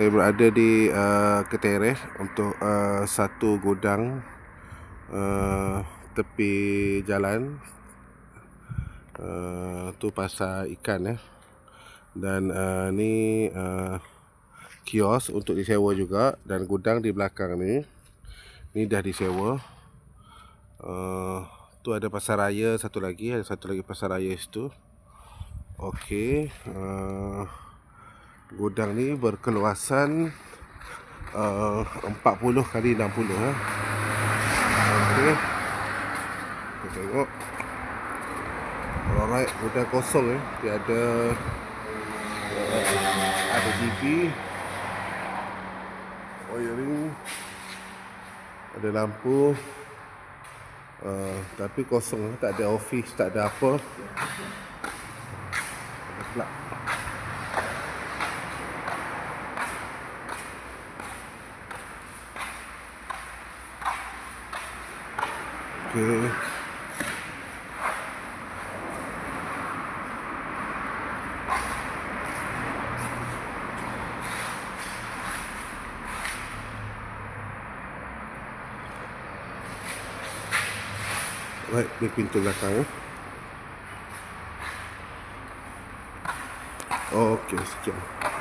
Saya berada di Ketereh untuk satu gudang tepi jalan. Tu pasar ikan dan ni kios untuk disewa juga, dan gudang di belakang ni dah disewa. Tu ada pasar raya satu lagi pasar raya situ. Okey, gudang ni berkeluasan 40 kali 60 Okey, kita tengok. Alright, gudang kosong tiada ada TV, wiring, ada lampu, tapi kosong, tak ada office, tak ada apa. Ada plug. Okey. Right, ni pintu belakang. Okey, sekian.